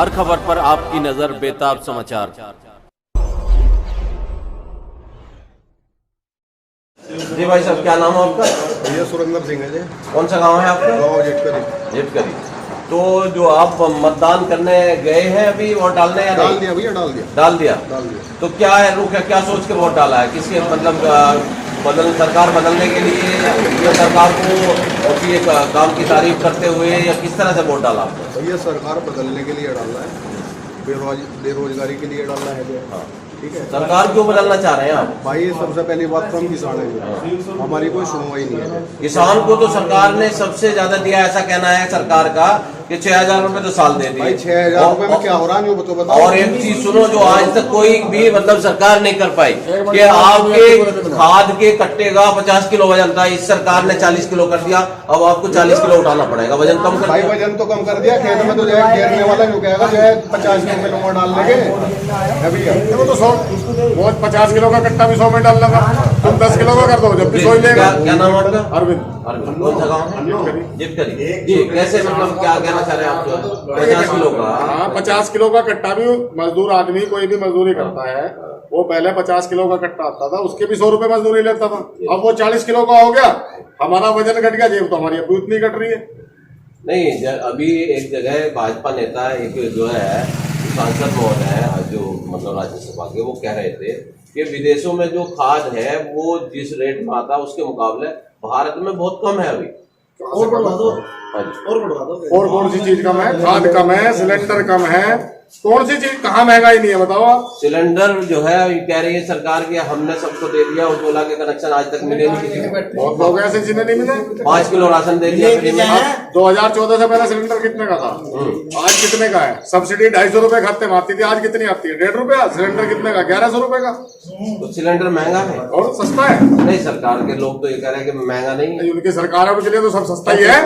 हर खबर पर आपकी नजर बेताब समाचार। जी भाई साहब, क्या नाम है आपका? भैया सुरेंद्र सिंह है जी। कौन सा गांव है आपका? गाँव जेटकरी। जेटकरी। तो जो आप मतदान करने गए हैं अभी, वोट डालने या डाल नहीं? दिया भैया, डाल दिया। डाल दिया। डाल दिया। तो क्या है रुख है, क्या सोच के वोट डाला है? किसके मतलब सरकार बदलने के लिए या सरकार को उसकी एक काम की तारीफ करते हुए, या किस तरह से वोट डाला आपने? भैया सरकार बदलने के लिए डालना है, बेरोजगारी के लिए डालना है जो। हाँ ठीक है। सरकार क्यों बदलना चाह रहे हैं आप? भाई सबसे पहली बात तो हम किसान हैं, हमारी कोई सुनवाई नहीं है। किसान को तो सरकार ने सबसे ज्यादा दिया, ऐसा कहना है सरकार का कि 6,000 रुपए तो साल दे दिए। भाई 6,000 रुपए में क्या हो रहा है तो बताओ। और एक चीज सुनो, जो आज तक कोई भी मतलब सरकार नहीं कर पाई कि आपके खाद के कट्टे का 50 किलो वजन था, इस सरकार ने 40 किलो कर दिया। अब आपको 40 किलो उठाना पड़ेगा, वजन कम कर भाई दिया। वजन तो कम कर दिया, खेत में तो जो है घेरने वाला जो कहेगा जो है 50 किलो में डाल लेंगे भैया। देखो तो 100 बहुत 50 किलो का कट्टा भी 100 में डाल लगा, तुम 10 किलो का कर दो जब भी सोई लेगा। क्या नाम है आपका? अरविंद। अरविंद, कौन सा गाँव? जेटकरी। जी, कैसे मतलब क्या कहना चाह रहे हैं आप? 50 किलो का? हाँ, 50 किलो का कट्टा भी मजदूर आदमी कोई भी मजदूरी करता है, वो पहले 50 किलो का कट्टा आता था, उसके भी 100 रुपए मजदूरी लेता था। अब वो 40 किलो का हो गया, हमारा वजन घट गया, जेब तो हमारी अब उतनी कट रही है। नहीं, अभी एक जगह भाजपा नेता एक जो है सांसद महोदय है, जो मतलब राज्यसभा के, वो कह रहे थे कि विदेशों में जो खाद है वो जिस रेट में आता है उसके मुकाबले भारत में बहुत कम है अभी। और बढ़वा दो, और बढ़वा दो। और कौन सी चीज कम है? खाद कम है, सिलेंडर कम है, कौन सी चीज कहाँ महंगाई नहीं है बताओ आप? सिलेंडर जो है कह रही है सरकार की हमने सबको दे दिया, उज्ज्वला के कनेक्शन आज तक मिले नहीं किसी को। बहुत लोग ऐसे जिन्हें नहीं मिले। 5 किलो राशन दे दिया फ्री में। 2014 से पहले सिलेंडर कितने का था, आज कितने का है? सब्सिडी 250 रुपए खाते में आती थी, आज कितनी आती है? 1.5 रुपया। सिलेंडर कितने का? 1100 रुपए का। तो सिलेंडर महंगा है और सस्ता है? नहीं, सरकार के लोग तो ये कह रहे हैं कि महंगा नहीं है। उनकी सरकार के लिए तो सब सस्ता ही है,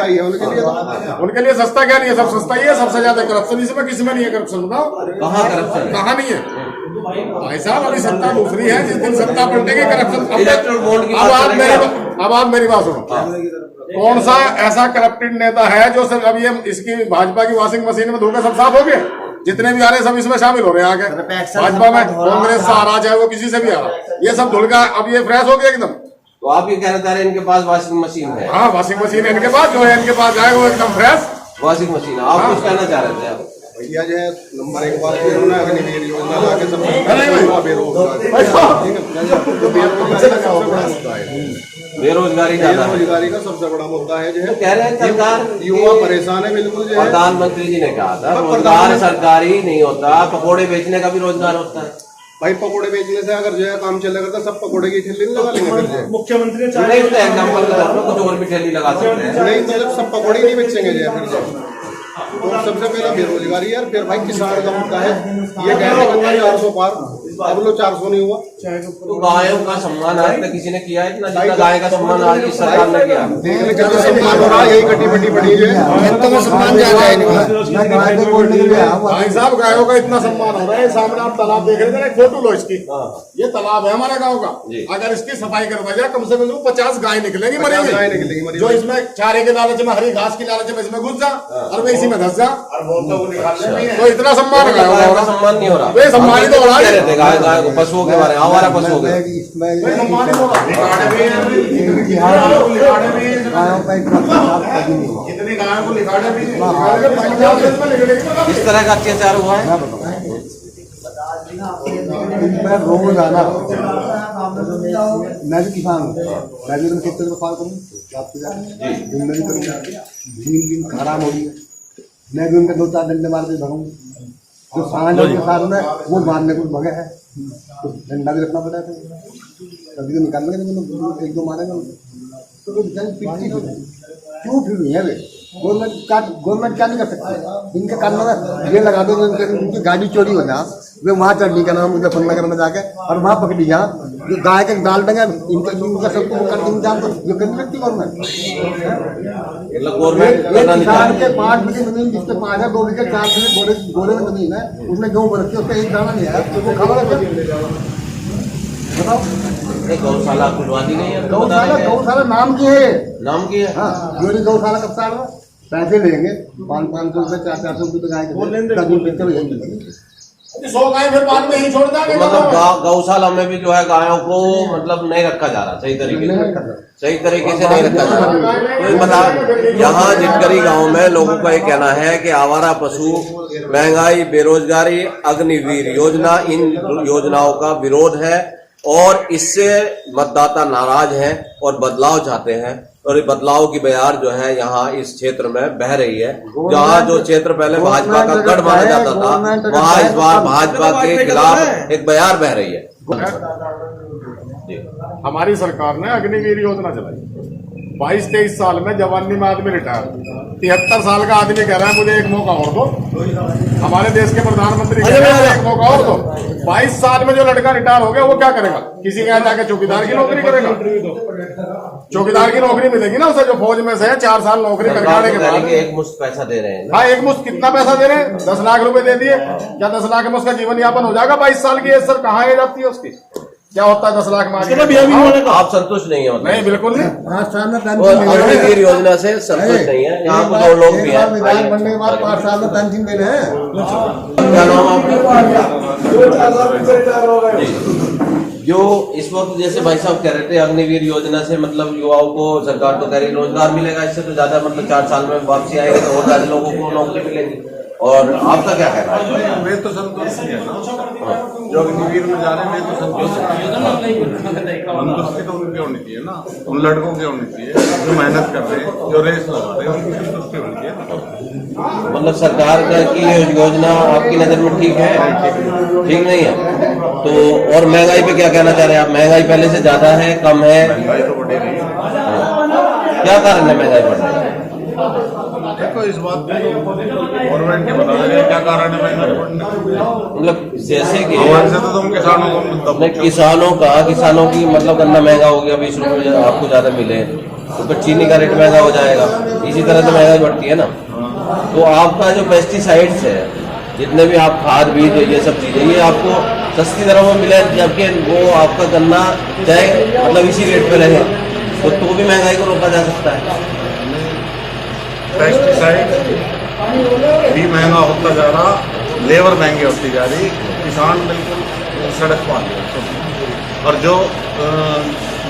उनके लिए सस्ता क्या नहीं है, सब सस्ता ही है। सबसे ज्यादा करप्शन इसमें किसमें नहीं है? करप्शन बताओ कहाँ नहीं है? भाई साहब अभी सत्ता दूसरी है, जिस दिन सत्ता पलटेगी करप्शन। अब आप मेरी बात सुनो, कौन सा ऐसा करप्टेड नेता है जो सब अब ये इसकी भाजपा की वॉशिंग मशीन में धोखे सब साफ हो गए? जितने भी आ रहे हैं सब इसमें शामिल हो रहे हैं आगे। भाजपा में कांग्रेस से आ रहा, चाहे वो किसी से भी आ रहा, ये सब धुल का अब ये फ्रेश हो गया एकदम। तो आप ये कहना चाह रहे हैं इनके पास वॉशिंग मशीन है? हाँ, वॉशिंग मशीन है इनके पास, जो है इनके पास जाए वो एकदम फ्रेश वॉशिंग मशीन। आप कुछ कहना चाह रहे थे? भैया जो है नंबर 1 बात ये होना अग्निवीर योजना ला के सब बेरोजगारी बेरोजगारी का सबसे बड़ा मुद्दा है जो है। कह रहे हैं सरकार युवा परेशान है बिल्कुल जो है। प्रधानमंत्री जी ने कहा था रोजगार सरकारी नहीं होता, पकौड़े बेचने का भी रोजगार होता है। भाई पकौड़े बेचने से अगर जो है काम चलेगा तो सब पकौड़े की ठेली लगा लेंगे। मुख्यमंत्री नहीं होता एग्जाम्पल के तौर पर कुछ और भी ठेली लगा सकते हैं। नहीं तो जब सब पकौड़े नहीं बेचेंगे जो है फिर तो सबसे पहले बेरोजगारी है, फिर भाई किसान का मुद्दा है। ये कह रहे हैं 400 पार, अब लो 400 नहीं हुआ। तो गायों का सम्मान आज तक किसी ने किया है इतना जितना गाय का सम्मान आज की सरकार ने किया? सम्मान हो रहा है, यही कटी पटी पड़ी है। सम्मान ज्यादा है भाई साहब, गायों का इतना सम्मान हो रहा है। सामने आप तालाब देख रहे थे, फोटो लो इसकी, ये तालाब है हमारे गाँव का। अगर इसकी सफाई करवा जाए कम से कम 50 गाय निकलेंगी, मरेंगी। जो इसमें चारे के लालच में, हरी घास की लालच में इसमें घुस जा और वे इसी में धस जा, तो इतना सम्मान का सम्मान नहीं हो रहा। वे सम्मान ही तो हो रहा है गाय को, पशुओं के बारे में, हमारा पशुओं के किस तरह का अत्याचार हुआ है? मैं रोज आना, मैं भी किसान हूँ, मैं भी खेत में काम करूँ, जिंदगी करूँगा, दिन खराब हो रही है, मैं भी उनके 2-4 डंडे मार के भगाऊँ। जो सांझ के साथ में वो मारने को भगे है, तो डंडा भी रखना पड़ा है, कभी तो निकालने के 1-2 मारेंगे तो क्यों फिर नहीं है वे? गवर्नमेंट क्या नहीं कर सकती? इनके कान में ये लगा दो, उनकी गाड़ी चोरी हो जा, वे वहाँ चढ़नी का नाम मुजफ्फरनगर में जाके और वहाँ पकड़ी जा, जो गाय के डाल देंगे इनका सबको कर इंतजाम तो ये करनी लगती गवर्नमेंट। किसान के 5 बीघे जमीन जिसके 5 है, 2 बीघे 4 गोरे में जमीन है, उसमें गेहूँ बरती है, उसका एक दाना नहीं है, तो वो खबर है। बताओ, गौशाला खुलवा दी गई है? गौशाला नाम की है, नाम की है। हाँ, गौशाला कब से आ रहा है? पैसे लेंगे 500 रुपए 400 रुपए तो गाय के 100 गाय फिर बाद में ही छोड़ देंगे। मतलब गौशाला में भी जो है गायों को मतलब नहीं रखा जा रहा सही तरीके से नहीं रखा जा रहा। तो बता, यहाँ जिटकरी गांव में लोगों का ये कहना है कि आवारा पशु, महंगाई, बेरोजगारी, अग्निवीर योजना, इन योजनाओं का विरोध है और इससे मतदाता नाराज हैं और बदलाव चाहते हैं। और बदलाव की बयार जो है यहाँ इस क्षेत्र में बह रही है। जहाँ जो क्षेत्र पहले भाजपा का गढ़ माना जाता था, वहाँ इस बार भाजपा के खिलाफ एक बयार बह रही है। हमारी सरकार ने अग्निवीर योजना चलाई। 22-23 साल में जवानी में आदमी रिटायर, 73 साल का आदमी कह रहा है मुझे एक मौका और दो। हमारे देश के प्रधानमंत्री कह रहे हैं एक मौका और दो। 22 साल में जो लड़का रिटायर हो गया वो क्या करेगा? किसी के यहाँ जाके चौकीदार की नौकरी करेगा। चौकीदार की नौकरी मिलेगी ना उसे, जो फौज में से 4 साल नौकरी करने के बाद एक मुश्त पैसा दे रहे हैं। हाँ, एक मुश्त कितना पैसा दे रहे हैं? 10 लाख रुपए दे दिए। क्या 10 लाख में उसका जीवन यापन हो जाएगा? 22 साल की एज सर कहाँ आ जाती है उसकी? क्या होता है 10 लाख में? आप संतुष्ट नहीं है? नहीं, बिल्कुल नहीं। अग्निवीर योजना से संतुष्ट नहीं है। यहाँ पर 2 लोग भी हैं। विधायक बनने के बाद 5 साल में पेंशन दे रहे हैं। क्या नाम आपका? जो इस वक्त जैसे भाई साहब कह रहे थे अग्निवीर योजना से मतलब युवाओं को सरकार तो कह रही रोजगार मिलेगा, इससे तो ज्यादा मतलब 4 साल में वापसी आएगी तो और ज्यादा लोगों को नौकरी मिलेगी। और आपका क्या कहना है? वे तो संतुष्ट है ना, जो अग्निवीर में जा रहे हैं वे तो संतुष्ट है। संतुष्टि तो उनकी होनी चाहिए ना, उन लड़कों की होनी चाहिए जो मेहनत कर रहे हैं, जो रेस लगा रहे हैं, उनकी संतुष्टि होनी चाहिए। मतलब सरकार की योजना आपकी नजर में ठीक है? ठीक नहीं है तो? और महंगाई पे क्या कहना चाह रहे हैं आप? महंगाई पहले से ज्यादा है, कम है? महंगाई तो बढ़ी रही है। क्या कारण है महंगाई बढ़ने का? देखो इस बात में गवर्नमेंट के बता रहे क्या कारण है महंगाई बढ़ने का। मतलब जैसे कि हमारे से तो तुम किसानों को किसानों की मतलब गन्ना महंगा हो गया, 20 रुपए आपको ज्यादा मिले तो फिर चीनी का रेट महंगा हो जाएगा। इसी तरह से महंगाई बढ़ती है ना। तो आपका जो पेस्टिसाइड्स है, जितने भी आप खाद बीज ये सब चीजें, ये आपको सस्ती दरों में मिले, जबकि वो आपका गन्ना चाहे मतलब इसी रेट पे रहे तो भी महंगाई को रोका जा सकता है। पेस्टिसाइड भी महंगा होता जा रहा, लेबर महंगी होती जा रही, किसान बिल्कुल सड़क पर आ गया। और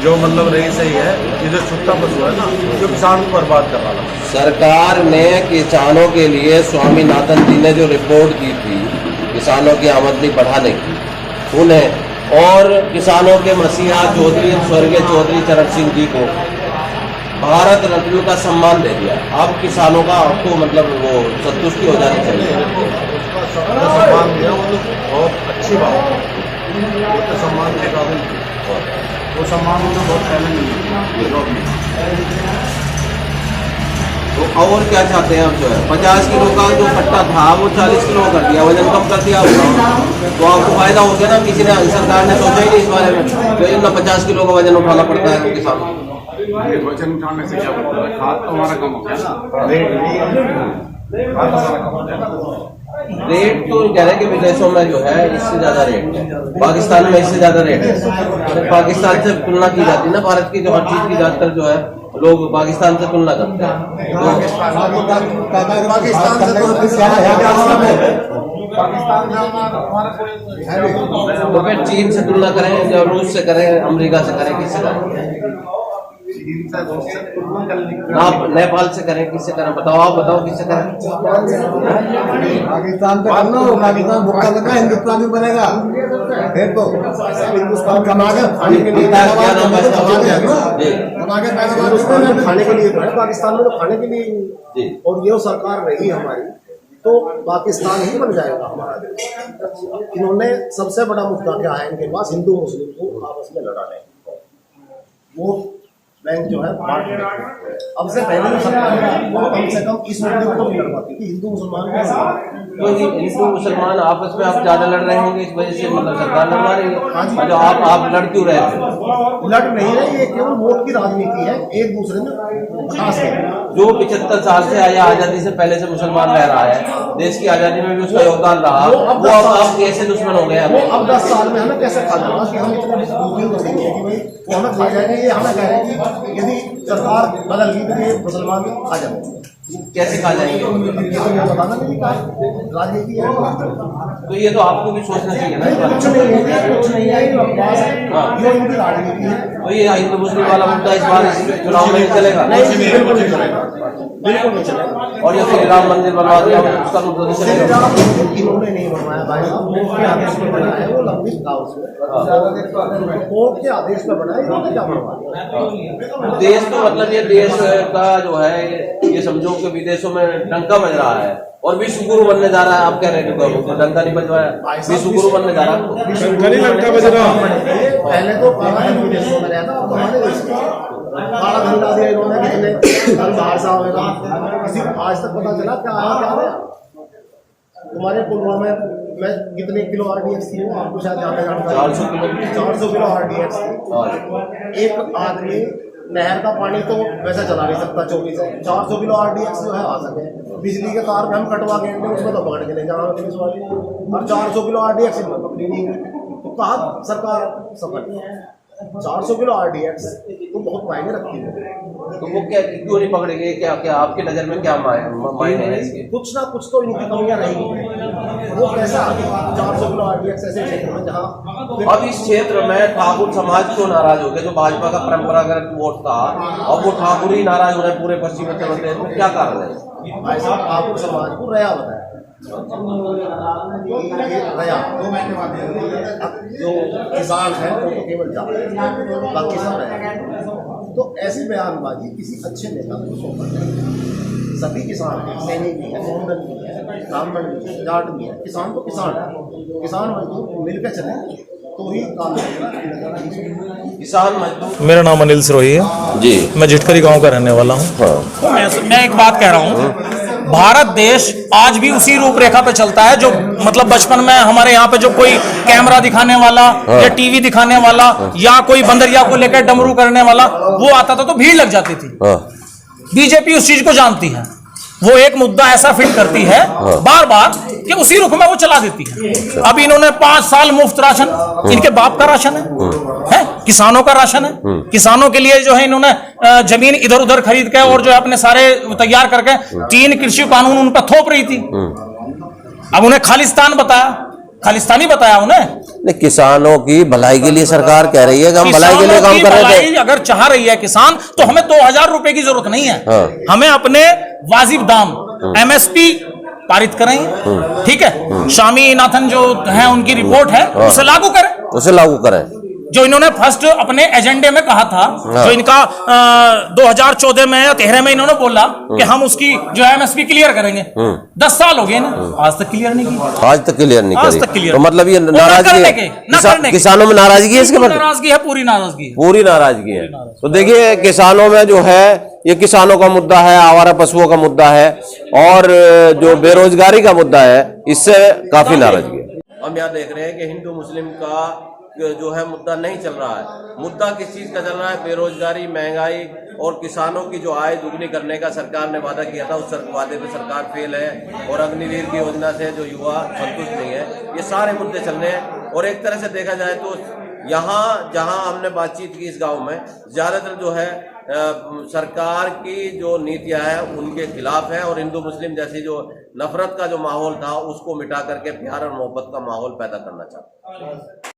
जो मतलब रही सही है, ये जो छुट्टा पशु है ना, जो किसान को बर्बाद कर रहा है। सरकार ने किसानों के लिए स्वामीनाथन जी ने जो रिपोर्ट दी थी किसानों की आमदनी बढ़ाने की, उन्हें और किसानों के मसीहा चौधरी स्वर्गीय चौधरी चरण सिंह जी को भारत रत्न का सम्मान दे दिया। अब किसानों का आपको मतलब वो संतुष्टि हो जानी चाहिए। सम्मान दिया वो तो बहुत अच्छी बात है, वो तो सम्मान के काबिल थे। वो सम्मान उन्हें बहुत पहले मिली। तो और क्या चाहते हैं आप? जो है 50 किलो का जो कट्टा था वो 40 किलो कर दिया, वजन कम कर दिया, तो आपको फायदा हो गया ना। किसी ने सरकार ने सोचा ही नहीं इस बारे में तो इतना 50 किलो का वजन उठाना पड़ता है किसान को। वजन उठाने से क्या होता है? खाद तो हमारा कम हो गया ना, रेट खाद हमारा कम हो जाएगा। रेट तो कह रहे हैं कि विदेशों में जो है इससे ज्यादा रेट है, पाकिस्तान में इससे ज्यादा रेट है। पाकिस्तान से तुलना की जाती है ना, भारत की जो हर चीज की ज्यादातर जो है लोग पाकिस्तान से तुलना करते हैं। तो फिर चीन से तुलना करें या रूस से करें, अमेरिका से करें, किससे करें? आप नेपाल से करें, किससे करें? बताओ, आप बताओ किससे करें? पाकिस्तान पे करना हो, पाकिस्तान भूखा लगा, हिंदुस्तान भी बनेगा। फिर तो हिंदुस्तान कमा के खाने के लिए खाने के लिए है, पाकिस्तान में तो खाने के लिए, और ये सरकार रही हमारी तो पाकिस्तान ही बन जाएगा हमारा देश। इन्होंने सबसे बड़ा मुद्दा क्या है इनके पास? हिंदू मुस्लिम को आपस में लड़ाने, वो बैंक जो है अब से पहले जो सरकार वो कम से कम इस मुद्दे को नहीं लड़वाती कि हिंदू मुसलमान तो हिंदू मुसलमान आपस में आप ज्यादा लड़ रहे होंगे, इस वजह से मतलब सरकार लड़वा रही है। जो आप लड़ क्यों रहे थे? लड़ नहीं रहे, ये केवल वोट की राजनीति है, एक दूसरे में खास है। जो 75 साल से आया, आजादी से पहले से मुसलमान रह रहा है, देश की आजादी में भी उसका योगदान रहा, वो अब कैसे दुश्मन हो गए? वो अब 10 साल में हमें कैसे खा जाएगा कि हम इतने कि भाई वो हमें खा जाएंगे, ये हमें कह रहे हैं कि यदि सरकार बदल गई तो ये मुसलमान खा जाएंगे। कैसे खा जाएंगे? ये तो मैं बताना नहीं का राजनीति है। तो ये तो आपको भी सोचना चाहिए ना इस बात कुछ पे। नहीं है, कुछ नहीं है, ये बकवास है, ये इनकी राजनीति है। तो ये हिंदू मुस्लिम वाला मुद्दा इस बार इस चुनाव में नहीं चलेगा। नहीं, बिल्कुल नहीं चलेगा, बिल्कुल नहीं चलेगा। और ये श्री राम मंदिर बनवा दिया उसका मुद्दा नहीं श्री चलेगा। राम मंदिर इन्होंने नहीं बनवाया भाई साहब, कोर्ट के आदेश पर बनाया है, वो लंबित था उसमें, कोर्ट के आदेश पर बनाया, इन्होंने क्या बनवाया? देश तो मतलब ये देश का जो है ये समझो कि विदेशों में डंका बज रहा है और विश्व गुरु बनने जा रहा है। आप कह रहे हैं कि डंका नहीं बजवाया, विश्व गुरु बनने जा रहा है। पहले तो हमारे विदेशों में रहता, अब हमारे देश में काला धन ला दिया इन्होंने, कितने धन बाहर से आएगा, किसी को आज तक पता चला क्या आया क्या गया। तुम्हारे पुलवामा में कितने किलो RDX थी, आपको शायद ज्यादा जानकारी। 400 किलो RDX थी। एक आदमी नहर का पानी तो वैसे चला नहीं सकता चोरी से, 400 किलो RDX जो है आ सके। बिजली के तार में हम कटवा के उसमें तो पकड़ के ले जाना पुलिस वाले, और 400 किलो RDX इनमें पकड़ी नहीं हुई। तो कहा सरकार सफल, 400 किलो RDX तो बहुत मायने रखती है। तो वो क्या क्यों नहीं पकड़ेंगे? क्या क्या आपकी नजर में क्या मायने है इसके? कुछ ना कुछ तो इनकी कमियां रहेंगी। वो कैसा 400 किलो RDX ऐसे क्षेत्र में जहाँ अब इस क्षेत्र में ठाकुर समाज क्यों नाराज हो गए? जो भाजपा का परंपरागत वोट था, अब वो ठाकुर ही नाराज हो रहे हैं पूरे पश्चिम उत्तर प्रदेश में। क्या कारण है? भाई साहब ठाकुर समाज को रया बताया, रया जो किसान है वो तो केवल जाते हैं, बाकी सब रया। तो ऐसी बयानबाजी किसी अच्छे नेता को सौंपा जाए। सभी किसान हैं, सैनिक भी है, मोहम्मद भी है, ब्राह्मण भी है, जाट भी है। किसान तो किसान है, किसान मजदूर मिलकर चले तो ही काम चलेगा। किसान मजदूर। मेरा नाम अनिल सिरोही है जी, मैं झिटकरी गांव का रहने वाला हूँ। मैं एक बात कह रहा हूँ, भारत देश आज भी उसी रूपरेखा पे चलता है जो मतलब बचपन में हमारे यहाँ पे जो कोई कैमरा दिखाने वाला या टीवी दिखाने वाला या कोई बंदरिया को लेकर डमरू करने वाला वो आता था तो भीड़ लग जाती थी। बीजेपी उस चीज को जानती है, वो एक मुद्दा ऐसा फिट करती है बार बार कि उसी रुख में वो चला देती है। अभी इन्होंने 5 साल मुफ्त राशन, इनके बाप का राशन है, किसानों का राशन है। किसानों के लिए जो है इन्होंने जमीन इधर उधर खरीद के और जो है अपने सारे तैयार करके 3 कृषि कानून उन पर थोप रही थी। अब उन्हें खालिस्तान बताया, खालिस्तानी बताया उन्हें। किसानों की भलाई के लिए सरकार कह रही है कि हम भलाई के लिए काम कर रहे थे। अगर चाह रही है किसान तो हमें 2000 रुपए की जरूरत नहीं है। हमें अपने वाजिब दाम MSP पारित करें, ठीक है। स्वामीनाथन जो है उनकी रिपोर्ट है उसे लागू करें, उसे लागू करें। जो इन्होंने फर्स्ट अपने एजेंडे में कहा था, जो इनका 2014 में या 13 में इन्होंने बोला कि हम उसकी जो MSP क्लियर करेंगे। 10 साल हो गए ना, आज तक क्लियर नहीं की। आज तक क्लियर नहीं आज करी। तक क्लियर तो मतलब ये नाराजगी किसानों में नाराजगी है, इसके मतलब नाराजगी है, पूरी नाराजगी है, पूरी नाराजगी है। तो देखिए किसानों में जो है ये किसानों का मुद्दा है, आवारा पशुओं का मुद्दा है और जो बेरोजगारी का मुद्दा है, इससे काफी नाराजगी है। हम यहाँ देख रहे हैं कि हिंदू मुस्लिम का जो है मुद्दा नहीं चल रहा है। मुद्दा किस चीज का चल रहा है? बेरोजगारी, महंगाई और किसानों की जो आय दुगनी करने का सरकार ने वादा किया था, उस वादे पे सरकार फेल है और अग्निवीर की योजना से जो युवा संतुष्ट नहीं है। ये सारे मुद्दे चल रहे हैं और एक तरह से देखा जाए तो यहाँ जहाँ हमने बातचीत की इस गांव में ज्यादातर जो है सरकार की जो नीतियां हैं उनके खिलाफ है और हिंदू मुस्लिम जैसी जो नफरत का जो माहौल था उसको मिटा करके प्यार और मोहब्बत का माहौल पैदा करना चाहते हैं।